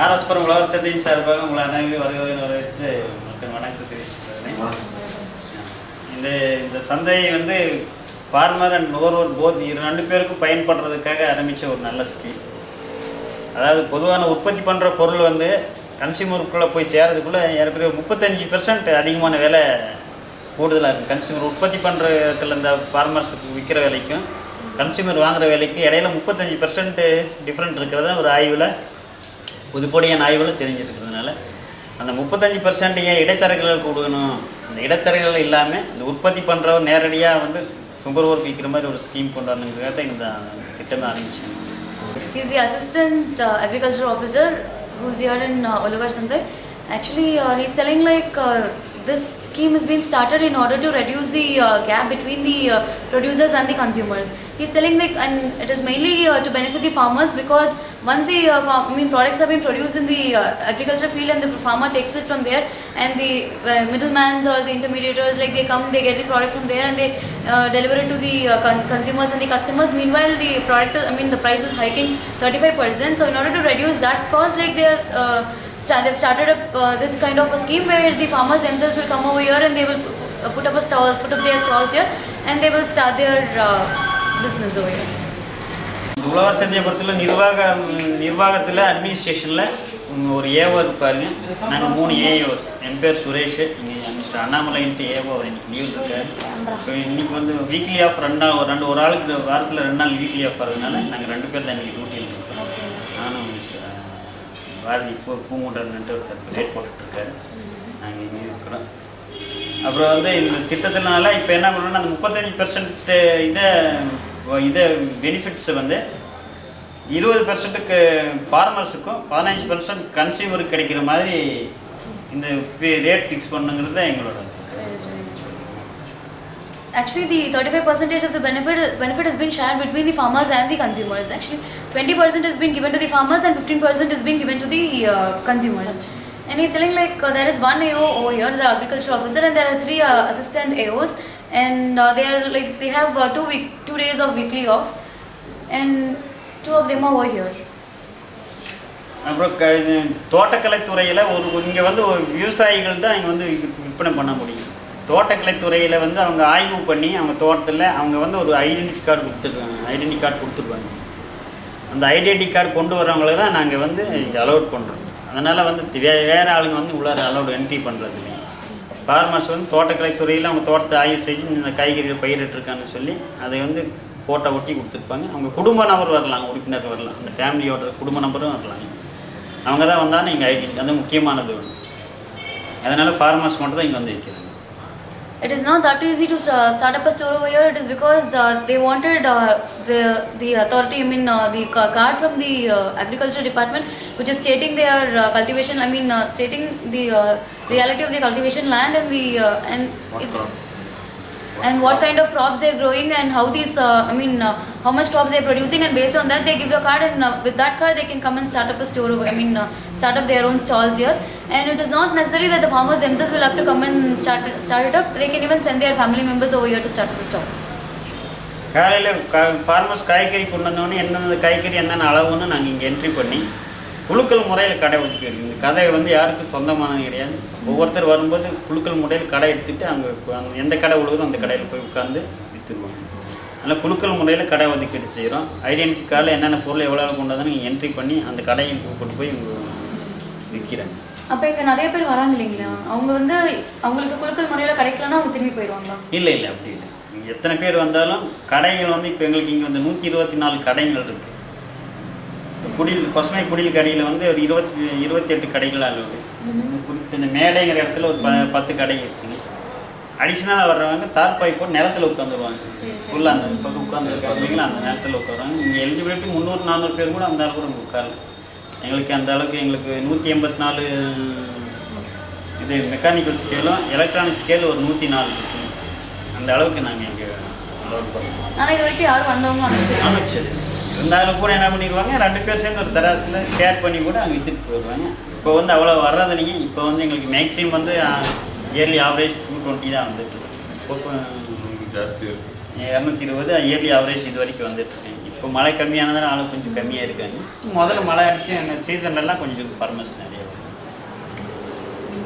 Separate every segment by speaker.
Speaker 1: ஆர்எஸ்புரம் உழவர் சந்தையின் சார்பாக உங்களை அனைவரும் வரவேற்று மக்கள் வணக்கம் தெரிவிச்சுக்கிறேன். இந்த சந்தை வந்து ஃபார்மர் அண்ட் நுகர்வோர் போத் ரெண்டு பேருக்கும் பயன்படுறதுக்காக ஆரம்பித்த ஒரு நல்ல ஸ்கீம். அதாவது பொதுவான உற்பத்தி பண்ணுற பொருள் வந்து கன்சியூமருக்குள்ளே போய் சேர்றதுக்குள்ளே ஏற்கனவே 35% அதிகமான விலை கூடுதலாக இருக்குது. கன்சியூமர் உற்பத்தி பண்ணுற இடத்துல இந்த ஃபார்மர்ஸுக்கு விற்கிற விலைக்கும் கன்சியூமர் வாங்குகிற விலைக்கு இடையில 35% டிஃப்ரெண்ட் இருக்கிறத ஒரு ஆய்வில் புதுப்படியான ஆய்வில் தெரிஞ்சிருக்கிறதுனால அந்த 35% ஏன் இடைத்தரகர்களுக்கு கொடுக்கணும், அந்த இடைத்தரகர்கள் இல்லாமல் இந்த உற்பத்தி பண்ணுறவர் நேரடியாக வந்து நுகர்வோருக்கு விற்கிற மாதிரி ஒரு ஸ்கீம் கொண்டு வரணுங்கிறத இந்த திட்டமே ஆரம்பிச்சேன்.
Speaker 2: He is the assistant agriculture officer who's here in Oliver Sandai. Actually, he's telling like this scheme has been started in order to reduce the gap between the producers and the consumers. He's telling like, and it is mainly to benefit the farmers, because once the products have been produced in the agriculture field and the farmer takes it from there, and the middlemen or the intermediators, like they come, they get the product from there and they deliver it to the consumers and the customers. Meanwhile, the product, the price is hiking 35%. So in order to reduce that cost, like they've started up this kind of a scheme where the farmers themselves will come over here and they will put up their stalls here and they will start their business over here.
Speaker 1: உழவர் சந்தையை பொறுத்தவரை நிர்வாகத்தில் அட்மினிஸ்ட்ரேஷனில் ஒரு AO இருப்பாருங்க. நாங்கள் 3 ஏஓஸ். என் பேர் சுரேஷ். இங்கே mister அண்ணாமலைன்ட்டு AO இன்னைக்கு லீவ் இருக்காரு. இப்போ இன்றைக்கி வந்து வீக்லி ஆஃப் ஒரு ஆளுக்கு வாரத்தில் 2 நாள் வீக்லி ஆஃப் வரதுனால நாங்கள் 2 பேர் தான் இன்றைக்கி டியூட்டியில் இருக்கோம். நானும் மிஸ்டர் பாரதி பூங்குன்றன்ட்டு ஒருத்தர் ரேட் போட்டுட்ருக்காரு. நாங்கள் இங்கே இருக்கிறோம். அப்புறம் வந்து இந்த திட்டத்தினால இப்போ என்ன பண்ணுறோன்னா அந்த 35% இதை பெனிஃபிட்ஸை வந்து 20%க்கு ஃபார்மர்ஸுக்கும் 15% கன்சியூமருக்கு கிடைக்கிற மாதிரி இந்த ரேட் ஃபிக்ஸ் பண்ணுங்கிறது தான் எங்களோட.
Speaker 2: Actually, the 35% of the benefit has been shared between the farmers and the consumers. Actually, 20% has been given to the farmers and 15% has been given to the consumers. And he's telling like there is one AO over here, the agriculture officer, and there are 3 assistant AOs, and they have 2 days of weekly off, and 2 of them are over here.
Speaker 1: அப்புறம் தோட்டக்கலைத்துறையில் இங்கே வந்து விவசாயிகள் தான் இங்கே வந்து விற்பனை பண்ண முடியும். தோட்டக்கலைத்துறையில் வந்து அவங்க ஆய்வு பண்ணி அவங்க தோட்டத்தில் அவங்க வந்து ஒரு ஐடென்டி கார்டு கொடுத்துருவாங்க. அந்த ஐடென்டி கார்டு கொண்டு வரவங்களுக்கு தான் நாங்கள் வந்து இங்கே அலோட் பண்ணுறோம். அதனால் வந்து வேறு ஆளுங்க வந்து உள்ளார அலோட் என்ட்ரி பண்ணுறது இல்லைங்க. ஃபார்மர்ஸ் வந்து தோட்டக்கலைத்துறையில் அவங்க தோட்டத்தை ஆய்வு செஞ்சு இந்த காய்கறிகள் பயிரிட்டுருக்கான்னு சொல்லி அதை வந்து ஃபோட்டோ ஒட்டி கொடுத்துருப்பாங்க. அவங்க குடும்ப நபர் வரலாம், உறுப்பினர் வரலாம், அந்த ஃபேமிலியோட குடும்ப நபரும் வரலாம். அவங்க தான் வந்தாலும் இங்கே ஐடென்டி அது முக்கியமானது ஒன்று. அதனால் ஃபார்மர்ஸ் மட்டும் தான் இங்கே வந்து வைக்கிறாங்க.
Speaker 2: It is not that easy to start up a store over here. It is because they wanted the authority, the card from the agriculture department, which is stating their cultivation. Stating the reality of the cultivation land and what kind of crops they are growing and how these how much crops they are producing, and based on that they give the card, and with that card they can come and start up a store start up their own stalls here. And it is not necessary that the farmers themselves will have to come and start it up. They can even send their family members over here to start up a store.
Speaker 1: காலையில் farmers காய்கறி கொண்டு வந்தோடனே என்னென்ன காய்கறி என்னென்ன அளவுன்னு நாங்கள் இங்கே என்ட்ரி பண்ணி குழுக்கள் முறையில் கடை ஒதுக்கீடு. இந்த கடை வந்து யாருக்கும் சொந்தமானது கிடையாது. ஒவ்வொருத்தர் வரும்போது குழுக்கள் முறையில் கடை எடுத்துகிட்டு அங்கே எந்த கடை உழுகுதோ அந்த கடையில் போய் உட்காந்து விற்றுருவோம். அதனால் குழுக்கள் முறையில் கடை ஒதுக்கீடு செய்கிறோம். ஐடென்டி கார்டில் என்னென்ன பொருள் எவ்வளோ கொண்டு வந்தாலும் நீங்கள் என்ட்ரி பண்ணி அந்த கடையை கொண்டு போய் விற்கிறாங்க.
Speaker 2: அப்போ இங்கே நிறைய பேர் வராங்க இல்லைங்களா, அவங்க வந்து அவங்களுக்கு குழுக்கள் முறையில் கிடைக்கலன்னா அவங்க திரும்பி போயிடுவாங்களா?
Speaker 1: இல்லை அப்படி இல்லை. நீங்கள் எத்தனை பேர் வந்தாலும் கடைகள் வந்து இப்போ எங்களுக்கு இங்கே வந்து 124 கடைகள் இருக்குது. பசுமை குடில் கடையில் வந்து ஒரு 28 கடைகள் அளவு. குறிப்பிட்ட இந்த மேடைங்கிற இடத்துல ஒரு 10 கடை இருக்குங்க. அடிஷ்னலாக வர்றவங்க தார்பாய் போட்டு நிலத்தில் உட்காந்துருவாங்க. ஃபுல்லாக அந்த பக்கம் உட்காந்துருக்காங்க, அந்த நேரத்தில் உட்காருவாங்க. இங்கே எலிஜிபிலிட்டி 300-400 பேர் கூட அந்த அளவுக்கு கூட உட்காரல. எங்களுக்கு அந்த அளவுக்கு 184 இது மெக்கானிக்கல் ஸ்கேலும் எலக்ட்ரானிக் ஸ்கேல் ஒரு 104 இருக்குங்க. அந்த அளவுக்கு நாங்கள் இங்கே அலோட் பண்ணுவோம்.
Speaker 2: ஆனால் இது வரைக்கும் யாரும் வந்தவங்க
Speaker 1: அனுப்பிச்சது இருந்தாலும் கூட என்ன பண்ணிடுவாங்க, 2 பேர் சேர்ந்து ஒரு தராசில் ஷேர் பண்ணி கூட அங்கே விற்றுட்டு போயிடுவாங்க. இப்போ வந்து அவ்வளோ வர்றது இல்லைங்க. இப்போ வந்து எங்களுக்கு மேக்ஸிமம் வந்து இயர்லி ஆவரேஜ் 220 தான் வந்துட்டு ஜாஸ்தி 220 இயர்லி ஆவரேஜ் இது வரைக்கும் வந்துட்டு. இப்போ மழை கம்மியானதுனால ஆளு கொஞ்சம் கம்மியாக இருக்காங்க. முதல்ல மழை அடிச்சு அந்த சீசன்லலாம் கொஞ்சம் farmers நிறைய.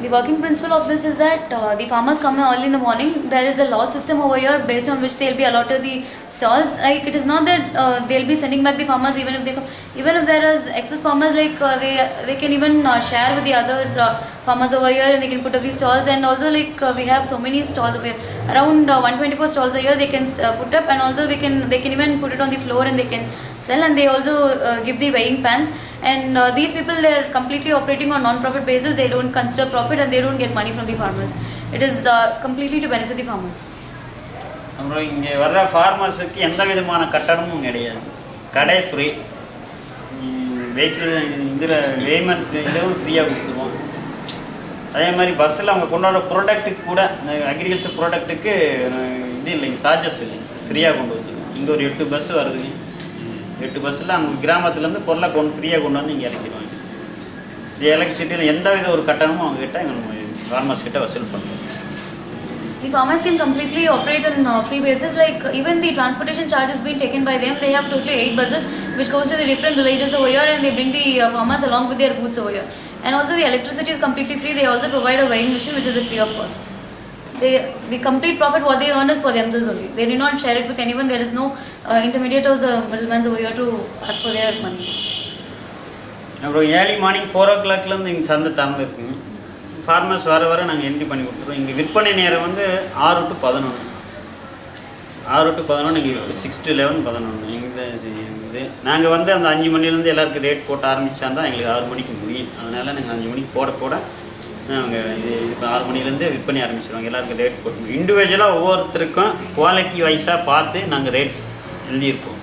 Speaker 2: The working principle of this is that the farmers come early in the morning. There is a lot system over here based on which they'll be allotted the stalls. Like it is not that they'll be sending back the farmers even if they come. Even if there is excess farmers, like they can even share with the other farmers over here, and they can put up these stalls. And also like we have so many stalls over here. Around 124 stalls a year they can put up, and also they can even put it on the floor and they can sell. And they also give the weighing pans. And these people, they are completely operating on non-profit basis. They don't consider profit and they don't get money from the farmers. It is completely to benefit the farmers.
Speaker 1: அப்புறம் இங்கே வர்ற ஃபார்மர்ஸுக்கு எந்த விதமான கட்டணமும் கிடையாது. கடை free, vehicle இதில் payment இதுவும் ஃப்ரீயாக கொடுத்துருவோம். அதே மாதிரி பஸ்ஸில் அவங்க கொண்டாடுற ப்ராடக்ட்டுக்கு கூட இந்த அக்ரிகல்ச்சர் ப்ராடக்ட்டுக்கு இது இல்லைங்க, சார்ஜஸ் இல்லைங்க, ஃப்ரீயாக கொண்டு வந்துருவோம். இங்கே ஒரு 8 பஸ் வருதுங்க. 8 பஸ்ஸில் அவங்க கிராமத்துலேருந்து பொருளை ஃப்ரீயாக கொண்டு வந்து இங்கே இறக்கிடுவாங்க. இந்த எலக்ட்ரிசிட்டியில் எந்த வித ஒரு கட்டணமும் அவங்ககிட்ட எங்கள் ஃபார்மர்ஸ் கிட்ட வசூல் பண்ணுறோம்.
Speaker 2: The farmers can completely operate on free basis. Like even the transportation charge is being taken by them. They have totally 8 buses which goes to the different villages over here, and they bring the farmers along with their goods over here. And also the electricity is completely free. They also provide a weighing machine which is free of cost. The complete profit what they earn is for themselves only. They do not share it with anyone. There is no intermediaries or middlemen over here to ask for their money.
Speaker 1: அப்புறம் early morning 4 o'clockலேருந்து இங்கே சந்தை திறந்து இருக்குங்க. Farmers வர நாங்கள் entry பண்ணி கொடுத்துருவோம். இங்கே விற்பனை நேரம் வந்து 6 to 11. 6 to 11 இங்கே 6 to 11, 11 இங்கே இது. நாங்கள் வந்து அந்த 5 மணிலேருந்து எல்லாருக்கும் ரேட் போட்டு ஆரம்பித்தாந்தான் எங்களுக்கு 6 மணிக்கு முடியும். அதனால் நாங்கள் 5 மணிக்கு போட அவங்க இது இப்போ 6 மணிலேருந்து விற்பனை ஆரம்பிச்சிடுவாங்க. எல்லாருக்கும் ரேட் போட்டு இண்டிவிஜுவலாக ஒவ்வொருத்தருக்கும் குவாலிட்டி வைஸாக பார்த்து நாங்கள் ரேட் எழுதியிருப்போம்.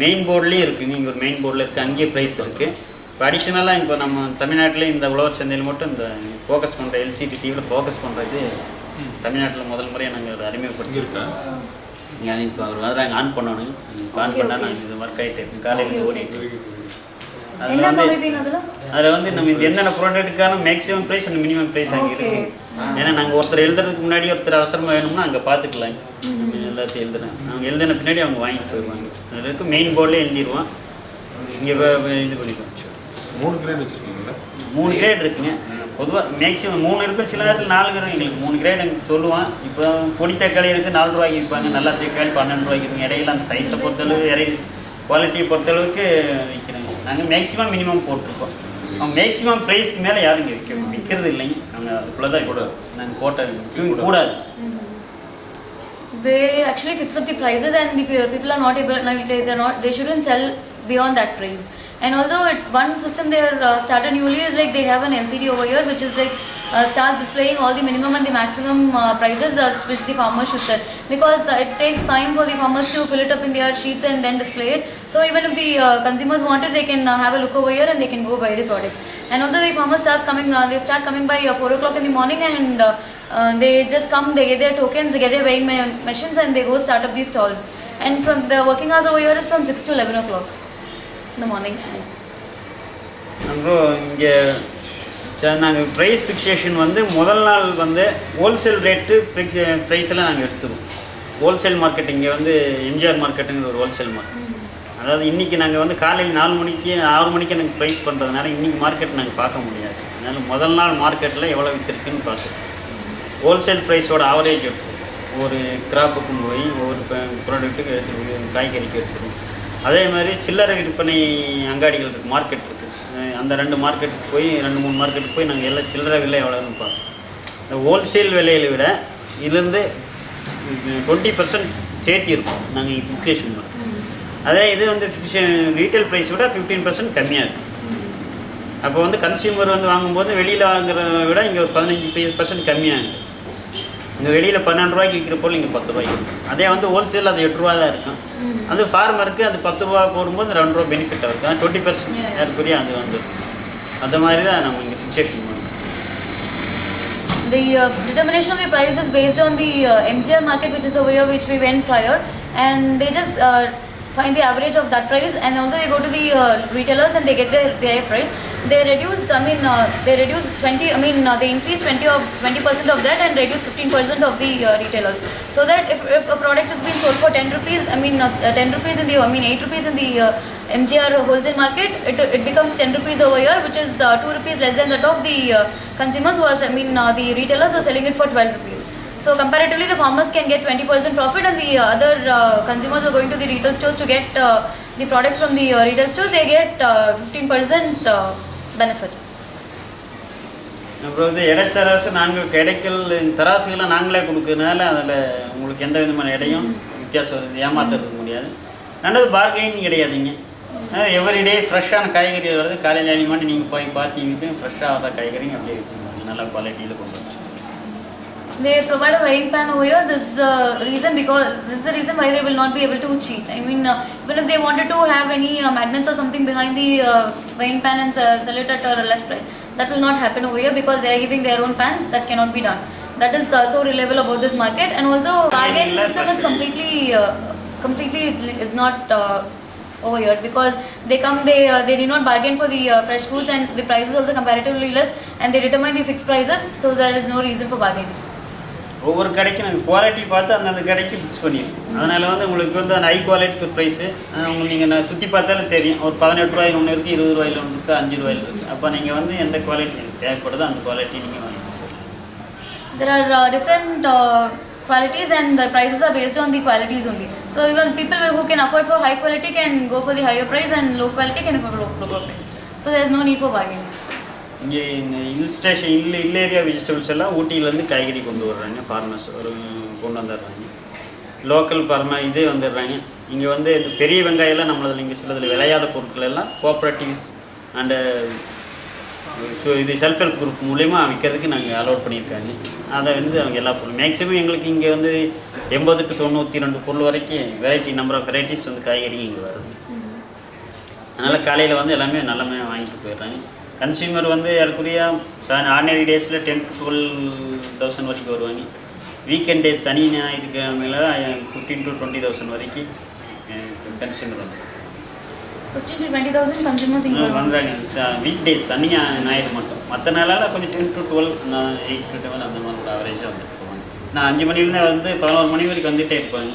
Speaker 1: மெயின் போர்ட்லேயும் இருக்குதுங்க. இங்கே ஒரு மெயின் போர்டில் இருக்குது, அங்கேயே ப்ரைஸ் இருக்குது. இப்போ அடிஷ்னலாக இப்போ நம்ம தமிழ்நாட்டில் இந்த உழவர் சந்தையில் மட்டும் இந்த ஃபோக்கஸ் பண்ணுற எல்சிடி டிவியில் ஃபோக்கஸ் பண்ணுறது தமிழ்நாட்டில் முதல் முறையாக நாங்கள் அதை அறிமுகப்படுத்தியிருக்கோம். நீங்கள் இப்போ அவர் வந்து நாங்கள் ஆன் பண்ணணும். ஆன் பண்ணால் நாங்கள் இது ஒர்க் ஆகிட்டு இருக்கோம். காலையில் ஓடிட்டு அதில் வந்து நம்ம இது என்னென்ன ப்ராடக்ட்டுக்கான maximum price and minimum price அங்கே இருக்குது. ஏன்னா நாங்கள் ஒருத்தர் எழுதுறதுக்கு முன்னாடி ஒருத்தர் அவசரமாக வேணும்னா அங்கே பார்த்துக்கலாம். எல்லாத்தையும் எழுதுறேன் அவங்க எழுதின பின்னாடி அவங்க வாங்கிட்டு போயிடுவாங்க. அதில் இருக்க மெயின் போர்டில் எழுதிடுவோம். இங்கே இது பண்ணிக்குவோம்.
Speaker 3: 3 கிரேட் வச்சுருக்கீங்களா?
Speaker 1: 3 கிரேட் இருக்குங்க. பொதுவாக மேக்ஸிமம் 3 இருக்கும். சில நேரத்தில் 4 கிரேட் எங்களுக்கு 3 கிரேட் எங்களுக்கு சொல்லுவோம். இப்போ பொடி தக்காளி இருக்குது 4 ரூபாய்க்கு விற்பாங்க. நல்லா தக்காளி 12 ரூபாய்க்கு இருக்கும். இடையில அந்த சைஸை பொறுத்தளவு குவாலிட்டியை பொறுத்தளவுக்கு விற்கிறாங்க. நாங்கள் மேக்ஸிமம் மினிமம் போட்டிருக்கோம். அவங்க மேக்ஸிமம் ப்ரைஸ்க்கு மேலே யாரும் இங்கே விற்கிறது இல்லைங்க. நாங்கள் அதுக்குள்ளே தான் கூடாது. நாங்கள் போட்ட கூடாது.
Speaker 2: They actually fix up the prices, and the people are not able. They shouldn't sell beyond that price. And also one system they are started newly is like they have an LCD over here which is like starts displaying all the minimum and the maximum prices which the farmers should sell, because it takes time for the farmers to fill it up in their sheets and then display it. So even if the consumers want it, they can have a look over here and they can go buy the product. And also the farmers they start coming by 4 o'clock in the morning, and they just come, they get their tokens, they get their weighing machines, and they go start up these stalls. And from the working hours over here is from 6 to 11 o'clock in the morning.
Speaker 1: அப்புறம் இங்கே நாங்கள் price fixation வந்து முதல் நாள் வந்து wholesale rate ப்ரைஸெல்லாம் நாங்கள் எடுத்துருவோம். Wholesale market இங்கே வந்து எம்ஜிஆர் மார்க்கெட்டுங்கிற ஒரு ஹோல்சேல் மார்க்கெட். அதாவது இன்றைக்கி நாங்கள் வந்து காலையில் 4 மணிக்கு 6 மணிக்கு எனக்கு ப்ரைஸ் பண்ணுறதுனால இன்றைக்கி மார்க்கெட் நாங்கள் பார்க்க முடியாது. அதனால் முதல் நாள் மார்க்கெட்டில் எவ்வளோ விற்றுருக்குன்னு பார்த்துருவோம். ஹோல்சேல் ப்ரைஸோட ஆவரேஜ் எடுத்துருவோம். ஒரு கிராப்புக்கும் போய் ஒவ்வொரு ப்ராடக்ட்டுக்கு எடுத்துருவோம். காய்கறிக்கு எடுத்துருவோம். அதே மாதிரி சில்லறை விற்பனை அங்காடிகள் இருக்குது, மார்க்கெட் இருக்குது. அந்த 2 மார்க்கெட்டுக்கு போய் 2-3 மார்க்கெட்டுக்கு போய் நாங்கள் எல்லாம் சில்லறை விலை எவ்வளோன்னு பார்ப்போம். இந்த ஹோல்சேல் விலையை விட இதுலேருந்து 20% சேர்த்தி இருக்கும் நாங்கள் ஃபிக்ஸேஷன் பண்ணுறோம். அதே இது வந்து ரீட்டைல் ப்ரைஸ் விட 15% கம்மியாக இருக்கும். அப்போ வந்து கன்சியூமர் வந்து வாங்கும்போது வெளியில் வாங்குறத விட இங்கே ஒரு 15% கம்மியாக இருக்குது. இங்கே வெளியில் 12 ரூபாய்க்கு விற்கிற பொருள் இங்கே 10 ரூபாய்க்கு இருக்கும். அதே வந்து ஹோல்சேல் அது 8 ரூபா தான் இருக்கும். அது ஃபார்மருக்கு அது 10 ரூபா போடும்போது 2 ரூபா பெனிஃபிட்டாக இருக்கும். அது 20% யாருக்குரிய அது வந்து அந்த மாதிரி தான் நம்ம இங்கே ஃபிக்ஸேஷன் பண்ணுவோம்.
Speaker 2: The determination of the price is based on the MGR market, which is over here, which we went prior, and they just find the average of that price, and also they go to the retailers and they get their price. they reduce, they reduce 20, they increase 20% of that and reduce 15% of the retailers. So that if a product is being sold for 10 rupees, 10 rupees in the, 8 rupees in the MGR wholesale market, it becomes 10 rupees over here, which is 2 rupees less than that of the consumers who are, the retailers are selling it for 12 rupees. So comparatively, the farmers can get 20% profit, and the other consumers are going to the retail stores to get the products from the retail stores. They get 15% benefit.
Speaker 1: அப்புறம் வந்து இடைத்தரசு நாங்கள் கிடைக்கல் தராசுகளை நாங்களே கொடுக்கறதுனால அதில் உங்களுக்கு எந்த விதமான இடையும் வித்தியாசம் ஏமாத்துறதுக்கு முடியாது. ரெண்டாவது பார்கெயின் கிடையாதுங்க. எவ்ரிடே ஃப்ரெஷ்ஷான காய்கறி வருது. காலையில் 7 மணி நீங்கள் போய் பார்த்தீங்கன்னா ஃப்ரெஷ்ஷாக வர காய்கறிங்க அப்படியே இருக்குங்க. நல்ல குவாலிட்டியில் கொண்டு வந்து
Speaker 2: They provide a weighing pan over here. This is the reason why they will not be able to cheat. Even if they wanted to have any magnets or something behind the weighing pan and sell it at a less price, that will not happen over here because they are giving their own pans. That cannot be done. That is so reliable about this market. And also bargain system is completely is not over here because they do not bargain for the fresh foods, and the price is also comparatively less, and they determine the fixed prices, so there is no reason for bargaining.
Speaker 1: ஒவ்வொரு கடைக்கும் நாங்கள் quality பார்த்து அந்த கடைக்கு fix பண்ணிடுவோம். அதனால் வந்து உங்களுக்கு வந்து அந்த ஹை குவாலிட்டிக்கு ப்ரைஸு உங்களுக்கு நீங்கள் சுற்றி பார்த்தாலும் தெரியும். ஒரு 18 ரூபாயில் ஒன்று இருக்குது, 20 ரூபாயில் ஒன்று இருக்குது, 5 ரூபாயில் இருக்குது. அப்போ நீங்கள் வந்து எந்த குவாலிட்டி எனக்கு தேவைப்படுதோ அந்த குவாலிட்டி நீங்கள் வாங்கிக்கலாம்.
Speaker 2: There are different qualities, and the prices are based on the qualities only. So even people who can afford for high quality can go for the higher price, and low quality can go for lower price. So there is no need for bargaining.
Speaker 1: இங்கே இந்த hill area vegetables எல்லாம் ஊட்டியிலேருந்து காய்கறி கொண்டு வர்றாங்க. Farmers கொண்டு வந்துடுறாங்க. Local இதே வந்துடுறாங்க. இங்கே வந்து இந்த பெரிய வெங்காயம்லாம் நம்மளதில் இங்கே சிலதில் விளையாத பொருட்கள் எல்லாம் கோஆப்ரேட்டிவ்ஸ் அண்டு இது செல்ஃப் ஹெல்ப் குரூப் மூலயமா விற்கிறதுக்கு நாங்கள் அலோட் பண்ணியிருக்காங்க. அதை வந்து அவங்க எல்லா பொருளும் மேக்ஸிமம் எங்களுக்கு இங்கே வந்து 80 to 92 பொருள் வரைக்கும் நம்பர் ஆஃப் வெரைட்டிஸ் வந்து காய்கறி இங்கே வருது. அதனால் காலையில் வந்து எல்லாமே நல்லமே வாங்கிட்டு போயிடுறாங்க. கன்சியூமர் வந்து ஏற்குரிய ஆர்டினரி டேஸில் 10 to 12,000 வரைக்கும் வருவாங்க. வீக்கெண்ட் டேஸ் சனி ஞாயிற்றுக்கு மேலே 15 to 20,000 வரைக்கும் கன்சியூமர் வந்து
Speaker 2: 15 to 20,000 consumers
Speaker 1: வந்துடுறாங்க. வீக் டேஸ் சனி ஞாயிறு மட்டும். மற்ற நாளால் கொஞ்சம் 10 to 12, 8 to 12 அந்த மாதிரி ஆவரேஜாக வந்துட்டு போவாங்க. நான் 5 மணிலேருந்து வந்து 11 மணி வரைக்கும் வந்துகிட்டே இருப்பாங்க.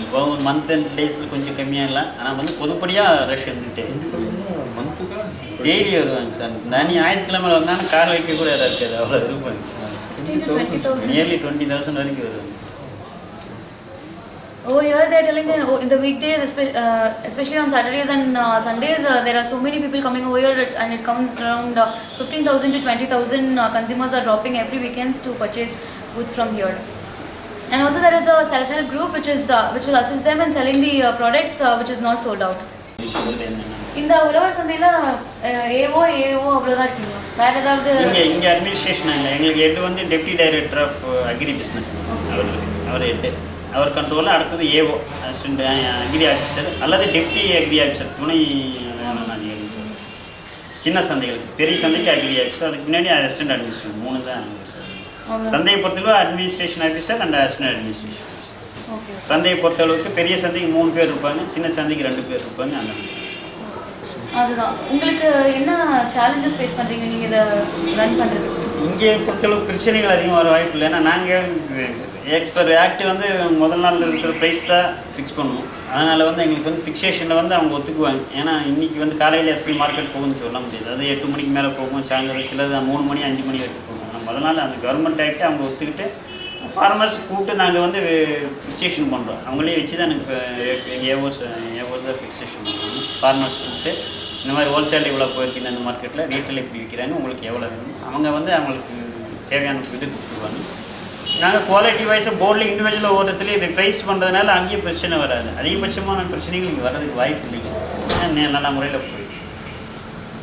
Speaker 1: இப்போ மந்த் அண்ட் டேஸில் கொஞ்சம் கம்மியாக இல்லை, ஆனால் வந்து பொதுப்படியாக ரஷ் வந்துகிட்டே டெய்லி வருவாங்க சார். நான் ஞாயிற்றுக்கிழமை வந்தாலும் கார் வைக்க கூட இடம் இருக்காது, அவ்வளோ இருப்பாங்க. நியர்லி 20,000 வரைக்கும் வருவாங்க.
Speaker 2: Over here they are telling in the weekdays, especially on Saturdays and Sundays, there are so many people coming over here, and it comes around 15,000 to 20,000 consumers are dropping every weekends to purchase goods from here. And also there is a self-help group which will assist them in selling the products which is not sold out. இந்த உழவர் சந்தையில் AO அவ்வளோதான் இருக்கீங்களா? வேறு ஏதாவது
Speaker 1: இங்கே administration இல்லை. எங்களுக்கு ஹெட் வந்து deputy director of agri business அவர் ஹெட்டு. அவர் கண்ட்ரோலில் அடுத்தது ஏஓ அசிஸ்டன்ட் அக்ரி ஆஃபீஸர் அல்லது டெப்டி அக்ரி ஆஃபீஸர் துணை சின்ன சந்தைகளுக்கு. பெரிய சந்தைக்கு அக்ரி ஆஃபீஸர், அதுக்கு முன்னாடி அசிஸ்டன்ட் அட்மினிஸ்ட்ரேஷன் 3 தான். சந்தையை பொறுத்தளவு administration officer and assistant administration officer. சந்தையை பொறுத்தளவுக்கு பெரிய சந்தைக்கு 3 பேர் இருப்பாங்க, சின்ன சந்தைக்கு 2 பேர் இருப்பாங்க. அந்த
Speaker 2: அதுதான். உங்களுக்கு என்ன சேலஞ்சஸ் ஃபேஸ் பண்ணுறீங்க நீங்கள் இதை ரன் பண்ணுறது?
Speaker 1: இங்கே பொறுத்தளவுக்கு பிரச்சனைகள் அதிகமாக வர வாய்ப்பு இல்லை. ஏன்னா நாங்கள் ஆக்ட் வந்து முதல் நாள் இருக்கிற ப்ரைஸ் தான் ஃபிக்ஸ் பண்ணுவோம். அதனால் வந்து எங்களுக்கு வந்து ஃபிக்ஸேஷனில் வந்து அவங்க ஒத்துக்குவாங்க. ஏன்னா இன்றைக்கி வந்து காலையில் எப்படி மார்க்கெட் போகும்னு சொல்ல முடியாது. அது 8 மணிக்கு மேலே போகும், சாயந்தரம் சிலது 3 மணி 5 மணி வரைக்கும் போகும். முதல் நாள் அந்த கவர்மெண்ட் ஆக்ட்டை அவங்க ஒத்துக்கிட்டு ஃபார்மர்ஸ் கூப்பிட்டு நாங்கள் வந்து ஃபிக்ஸேஷன் பண்ணுறோம். அவங்களே வச்சு தான் எனக்கு ஏஓஸ் தான் ஃபிக்ஸேஷன் பண்ணுறோம். ஃபார்மர்ஸ் கூப்பிட்டு இந்த மாதிரி ஹோல்சேல் இவ்வளோ போயிருக்கீங்க இந்த மார்க்கெட்டில், ரீட்டைல் இப்படி விற்கிறாங்க, உங்களுக்கு எவ்வளோ வேணும், அவங்க வந்து அவங்களுக்கு தேவையான இது கொடுத்துருவாங்க. நாங்கள் குவாலிட்டி வைஸாக போர்டில் இண்டிவிஜுவலாக ஒவ்வொருத்துலேயும் இப்போ ப்ரைஸ் பண்ணுறதுனால அங்கேயும் பிரச்சனை வராது. அதிகபட்சமான பிரச்சனைகள் இங்கே வர்றதுக்கு வாய்ப்பு இல்லைங்க. நல்ல முறையில் போய்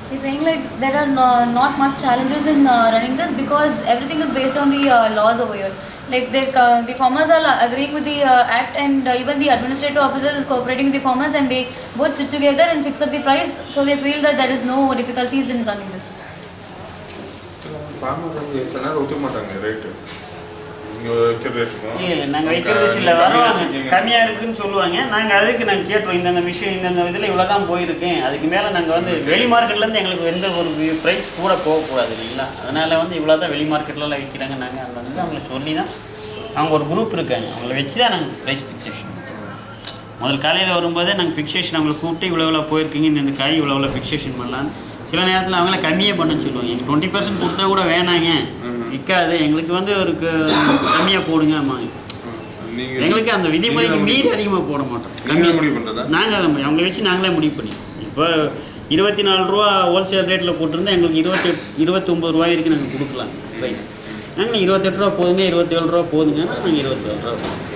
Speaker 2: He's saying like there are not much challenges in running this because everything is based on the laws over here. Like the farmers are agreeing with the act, and even the administrative officer is cooperating with the farmers, and they both sit together and fix up the price. So they feel that there is no difficulties in running this.
Speaker 3: Farmers வந்து எத்தனை ஒத்துக்க மாட்டாங்க rate. இங்கே வைக்கிற ரேட்டுக்கும்
Speaker 1: இல்லை நாங்கள் வைக்கிறது சில வருவாங்க கம்மியாக இருக்குதுன்னு சொல்லுவாங்க. நாங்கள் அதுக்கு நாங்கள் கேட்டுருவோம், இந்தந்த விஷயம் இந்தந்த இதில் இவ்வளோ தான் போயிருக்கேன், அதுக்கு மேலே நாங்கள் வந்து வெளி மார்க்கெட்லேருந்து எங்களுக்கு எந்த ஒரு ப்ரைஸ் கூட போகக்கூடாது இல்லைங்களா. அதனால் வந்து இவ்வளோ தான் வெளி மார்க்கெட்லலாம் விற்கிறாங்க. நாங்கள் அதில் வந்து அவங்கள சொல்லி தான், அவங்க ஒரு குரூப் இருக்காங்க, அவங்கள வச்சு தான் நாங்கள் ப்ரைஸ் ஃபிக்ஸேஷன் முதல் காலையில் வரும்போதே நாங்கள் ஃபிக்ஸேஷன் அவங்களை கூப்பிட்டு இவ்வளோ போயிருக்கீங்க, இந்த காய் இவ்வளோ ஃபிக்ஸேஷன் பண்ணலான்னு. சில நேரத்தில் அவங்கள கம்மியாக பண்ண சொல்லுவாங்க. எங்களுக்கு 20% கொடுத்தா கூட வேணாங்க, விற்காது, எங்களுக்கு வந்து ஒரு கம்மியாக போடுங்க. எங்களுக்கு அந்த விதிமுறைக்கு மீறி அதிகமாக போட மாட்டோம். நாங்கள் அதை அவங்கள வச்சு நாங்களே முடிவு பண்ணி, இப்போ 24 ரூபா ஹோல்சேல் ரேட்டில் போட்டிருந்தா எங்களுக்கு 29 ரூபாய் வரைக்கும் நாங்கள் கொடுக்கலாம் ப்ரைஸ். நாங்கள் 28 ரூபா போதுங்க, 27 ரூபா போதுங்கன்னா நாங்கள் 27 ரூபா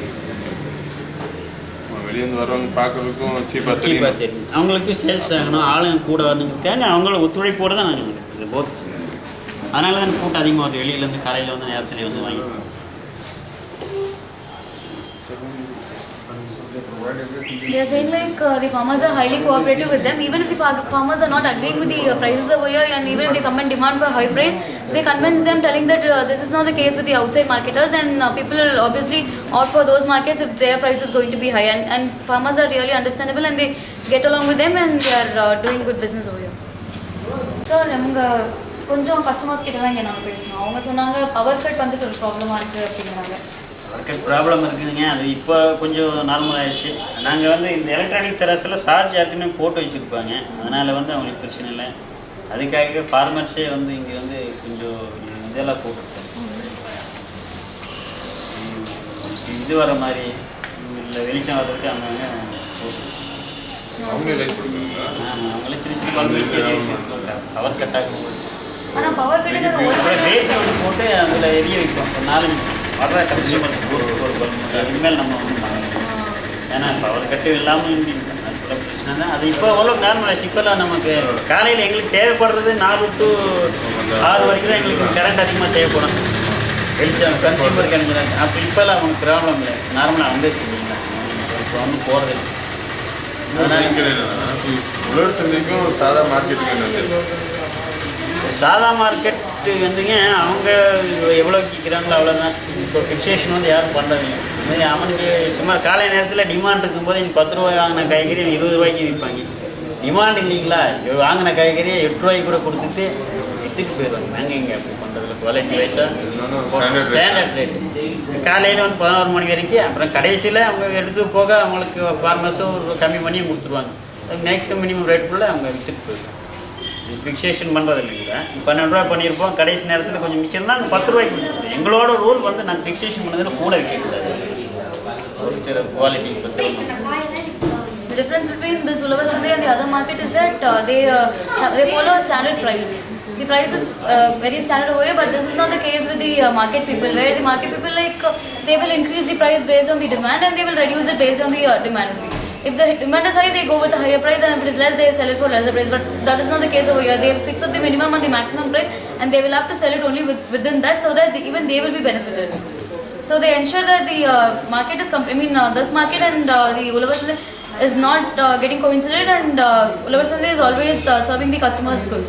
Speaker 3: வெளியேந்து வரவங்க பார்க்குறதுக்கும் சீப்பாக
Speaker 1: தெரியும். அவங்களுக்கு சேல்ஸ் ஆகணும், ஆளுங்க கூட வரணுங்கிறதுக்காக அவங்கள ஒத்துழைப்போடு தான் நாங்கள் இது போத். அதனால தான் கூட்டம் அதிகமாக வருது. வெளியிலேருந்து காலையில் வந்து நேரத்தில் வந்து வாங்கி.
Speaker 2: They are saying like the farmers are highly cooperative with them. Even if the farmers are not agreeing with the prices over here, and even if they come and demand for high price, they convince them, telling that this is not the case with the outside marketers, and people will obviously opt for those markets if their price is going to be high. And farmers are really understandable, and they get along with them, and they are doing good business over here. So, கொஞ்சம் customers கிட்டலாம் இங்கே நாங்கள் பேசணும். அவங்க சொன்னாங்க power cut வந்துட்டு ஒரு ப்ராப்ளமாக இருக்குது அப்படிங்கிறாங்க.
Speaker 1: பவர் கட் ப்ராப்ளம் இருக்குதுங்க, அது இப்போ கொஞ்சம் நார்மல் ஆகிடுச்சு. நாங்கள் வந்து இந்த எலக்ட்ரானிக் தெராஸில் சார்ஜ் யாருக்குமே போட்டு வச்சுருப்பாங்க, அதனால் வந்து அவங்களுக்கு பிரச்சனை இல்லை. அதுக்காகவே ஃபார்மர்ஸே வந்து இங்கே வந்து கொஞ்சம் இதெல்லாம் போட்டுருக்கோம், இது வர மாதிரி இல்லை வெளிச்சம் வர்றதுக்கு அவங்க போட்டு அவங்களே சின்ன சின்ன குழந்தைங்க பவர் கட் ஆகும்.
Speaker 2: ஆனால் பவர் கட்
Speaker 1: ரேட் வந்து போட்டு அதில் எரிய வைப்போம். ஒரு 4 வர்ற கன்சியூமர் இனிமேல் நம்ம வந்து பண்ணணும். ஏன்னா பவர் கட்டு இல்லாமல் அதுக்குள்ள பிரச்சனை தான். அது இப்போ எவ்வளோ நார்மலாக இப்போல்லாம் நமக்கு காலையில் எங்களுக்கு தேவைப்படுறது 4 to 6 வரைக்கும் தான் எங்களுக்கு கரண்ட் அதிகமாக தேவைப்படும். வெளிச்சம் கன்சியூமர் கிடைக்கிறாங்க. அப்போ இப்போல்லாம் அவங்களுக்கு ப்ராப்ளம் இல்லை, நார்மலாக வந்துருச்சு இல்லைங்களா. இப்போ வந்து போகிறது இல்லை.
Speaker 3: உழவர் சந்தைக்கும் சாதா மார்க்கெட்டுக்கு
Speaker 1: சாதா மார்க்கெட்டு வந்துங்க அவங்க எவ்வளோ விற்கிறாங்களோ அவ்வளோதான். இப்போ ஃபிக்ஸேஷன் வந்து யாரும் பண்ணுறதில்லை. இதுமாதிரி அவனுக்கு சும்மா காலை நேரத்தில் டிமாண்ட் இருக்கும்போது எனக்கு 10 ரூபாய் வாங்கின காய்கறி 20 ரூபாய்க்கு விற்பாங்க. டிமாண்ட் இல்லைங்களா, வாங்கின காய்கறியை 8 ரூபாய்க்கு கூட கொடுத்துட்டு விற்றுட்டு போயிடுவாங்க. நாங்கள் இங்கே அப்படி பண்ணுறதில்ல. குவாலிட்டி வைஸாக ஸ்டாண்டர்ட் ரேட்டு. காலையில் வந்து 11 மணி வரைக்கும், அப்புறம் கடைசியில் அவங்க எடுத்து போக அவங்களுக்கு ஃபார்மர்ஸும் ஒரு கம்மி பண்ணியும் கொடுத்துருவாங்க. மேக்ஸிமம் மினிமம் ரேட்டுக்குள்ளே அவங்க விற்றுட்டு போயிடுவாங்க. ஃபிக்ஸேஷன் பண்ணுறது இல்லைங்களா. 12 ரூபா பண்ணியிருப்போம், கடைசி நேரத்தில் கொஞ்சம் மிச்சம் தான் 10 ரூபாய்க்கு கொடுத்துருவோம். எங்களோட ரூல் வந்து நாங்கள் ஃபிக்ஸேஷன் பண்ணதில் கூட விற்கக்கூடாது. ஒரு சில குவாலிட்டி பற்றி.
Speaker 2: The difference between this Ulava Sandai and the other market is that they follow a standard price. The price is very standard over here, but this is not the case with the market people, where the market people they will increase the price based on the demand, and they will reduce it based on the demand only. If the demand is high, they go with a higher price, and if it is less, they sell it for lesser price. But that is not the case over here. They will fix up the minimum and the maximum price, and they will have to sell it only within that, so that even they will be benefited. So they ensure that the market is, this market and the Ulava Sandai is not getting coincided, and Ulava Sandai is always serving the customers good.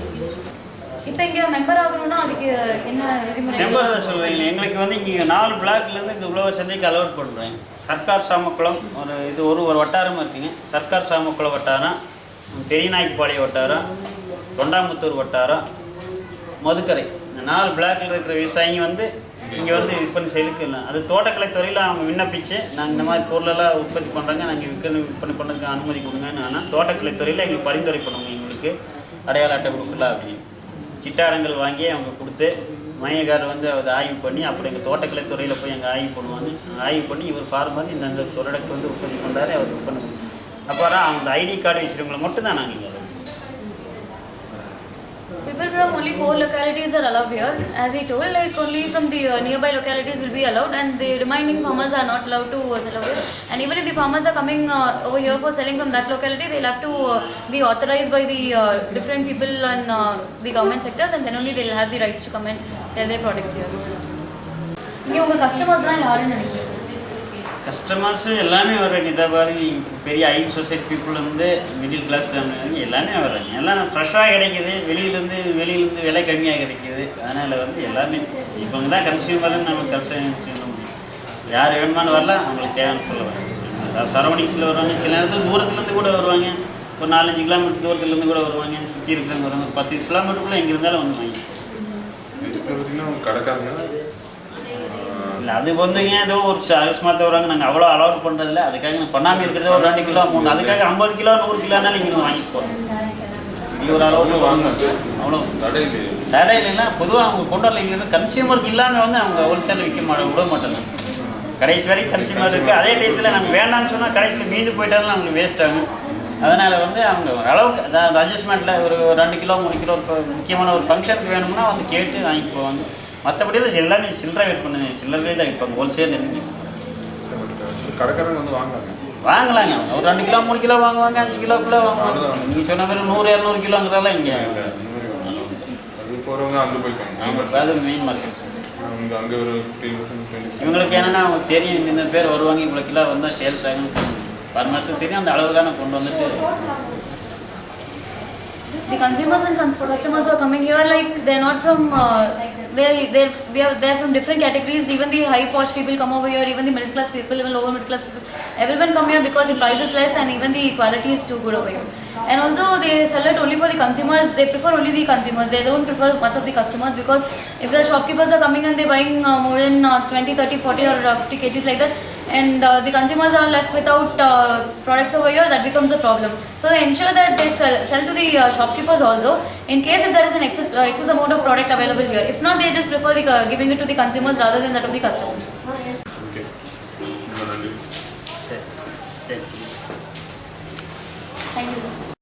Speaker 2: இப்போ இங்கே member ஆகணும்னா அதுக்கு என்ன விதிமுறை?
Speaker 1: Member தான் சொல்கிறீங்க. எங்களுக்கு வந்து இங்கே 4 பிளாக்லேருந்து இந்த உழவர் சந்தைக்கு அலோட் பண்ணுறேன். சர்க்கார் சாமக்குளம் ஒரு வட்டாரமாக இருக்குங்க. சர்க்கார் சாமக்குளம் வட்டாரம், பெரியநாய்க்குப்பாளைய வட்டாரம், தொண்டாமுத்தூர் வட்டாரம், மதுக்கரை, இந்த 4 பிளாக்கில் இருக்கிற விவசாயிங்க வந்து இங்கே வந்து விற்பனை செய்யலுக்கு இல்லை. அது தோட்டக்கலைத்துறையில் அவங்க விண்ணப்பிச்சு நாங்கள் இந்த மாதிரி பொருளெல்லாம் உற்பத்தி பண்ணுறாங்க, நாங்கள் விற்பனை பண்ணுறதுக்கு அனுமதி கொடுங்கன்னு. ஆனால் தோட்டக்கலைத்துறையில் எங்களுக்கு பரிந்துரை பண்ணுவாங்க, எங்களுக்கு அடையாள அட்டை கொடுக்கல அப்படின்னு. சிட்டாடங்கள் வாங்கி அவங்க கொடுத்து வணிகக்காரர் வந்து அதை ஆய்வு பண்ணி, அப்புறம் எங்கள் தோட்டக்கலைத்துறையில் போய் அங்கே ஆய்வு பண்ணுவாங்க. ஆய்வு பண்ணி இவர் ஃபார்மர் இந்த ப்ராடக்ட் வந்து உற்பத்தி பண்ணுறாரு, அவர் விற்பனை பண்ணுவாங்க. அப்புறம் அந்த ஐடி கார்டு வச்சுருவங்களை மட்டும் தான் நாங்கள் இங்கே.
Speaker 2: People from only 4 localities are allowed here. As he told, only from the nearby localities will be allowed, and the remaining farmers are not allowed to sell over here. And even if the farmers are coming over here for selling from that locality, they'll have to be authorized by the different people and the government sectors, and then only they'll have the rights to come and sell their products here. இங்கே உங்கள் கஸ்டமர்ஸ்லாம் யாருன்னு நினைக்கிறீங்க?
Speaker 1: Customers எல்லாமே வர்றாங்க. இதை பாருங்க, பெரிய high society people வந்து மிடில் கிளாஸ் ஃபேமிலி எல்லாமே வர்றாங்க. எல்லாம் ஃப்ரெஷ்ஷாக கிடைக்கிது, வெளியிலேருந்து விலை கம்மியாக கிடைக்கிது. அதனால் வந்து எல்லாமே இப்போ தான் கன்சியூமர்னு நம்ம கஷ்டம் சொல்ல முடியும். யார் வேணுமானு வரலாம், அவங்களுக்கு தேவையான பொருள் வரலாம். சரௌண்டிங்ஸில் வருவாங்க, சில நேரத்தில் தூரத்துலேருந்து கூட வருவாங்க, ஒரு 4-5 கிலோமீட்டர் தூரத்துலேருந்து கூட வருவாங்க, சுற்றி இருக்கிறவங்க வருவாங்க, 10 கிலோமீட்டருக்குள்ளே எங்கே இருந்தாலும் வந்து வாங்கி.
Speaker 3: நெக்ஸ்ட் பார்த்தீங்கன்னா கடைக்காரங்க
Speaker 1: இல்லை அது வந்துங்க ஏதோ ஒரு அகஸ்மாத்த வராங்க, நாங்கள் அவ்வளோ அலோட் பண்ணுறதில்ல, அதுக்காக நாங்கள் பண்ணாமல் இருக்கிறது ஒரு 2 கிலோ 3, அதுக்காக 50 கிலோ 100 கிலோனா நீங்கள் வாங்கிட்டு போகிறோம். இது ஒரு அளவுக்கு
Speaker 3: வாங்க
Speaker 1: அவ்வளோ
Speaker 3: தடை இல்லையே.
Speaker 1: தடை இல்லைன்னா பொதுவாக அவங்க கொண்டு வரல, இங்கே கன்சியூமருக்கு இல்லாமல் வந்து அவங்க ஹோல்சேலில் விட மாட்டாங்க. கடைசி வரைக்கும் கன்சியூமர் இருக்குது. அதே டயத்தில் நாங்கள் வேண்டாம்னு சொன்னால் கடைசியில் மீந்து போயிட்டாலும் அவங்களுக்கு வேஸ்ட் ஆகும். அதனால் வந்து அவங்க அளவுக்கு அதாவது அட்ஜஸ்ட்மெண்ட்டில் ஒரு 2 கிலோ 3 கிலோ முக்கியமான ஒரு ஃபங்க்ஷனுக்கு வேணும்னா வந்து கேட்டு வாங்கிட்டு போவாங்க. மற்றபடியில் எல்லாமே சில்லறை வெயிட் பண்ணுங்க, சில்லறையே தான் விற்பாங்க, ஹோல்சேல்
Speaker 3: கடைக்காரங்க வந்து வாங்குறாங்க.
Speaker 1: வாங்கலாங்க. ஒரு 2 கிலோ 3 கிலோ வாங்குவாங்க, 5 கிலோக்குள்ளே வாங்குவாங்க. நீங்கள் சொன்ன மாதிரி 100-200 கிலோங்கிறதெல்லாம் இங்கே
Speaker 3: அது போகிறவங்க அங்கே போய்க்காங்க.
Speaker 1: அது மெயின் மார்க்கெட்.
Speaker 3: அங்கே ஒரு 15%
Speaker 1: இவங்களுக்கு என்னென்னா அவங்களுக்கு தெரியும் இந்த பேர் வருவாங்க, இவ்வளோ கிலோ வந்தால் சேல்ஸ் ஆகும், பர்மனன்ஸுக்கு தெரியும். அந்த அளவுக்கான கொண்டு வந்துட்டு
Speaker 2: The consumers and customers who are coming here, like they're not from they're from different categories. Even the high posh people come over here, even the middle class people, even lower middle class people, everyone come here because the price is less and even the quality is too good over here. And also they sell it only for the consumers. They prefer only the consumers, they don't prefer much of the customers, because if the shopkeepers are coming and they're buying more than 20, 30, 40 or 50 kgs like that, and the consumers are left without products over here, that becomes a problem. So they ensure that they sell to the shopkeepers also, in case if there is an excess amount of product available here. If not, they just prefer giving it to the consumers rather than that of the customers.
Speaker 3: Okay ரொம்ப நன்றி.
Speaker 1: சரி.
Speaker 2: Thank you.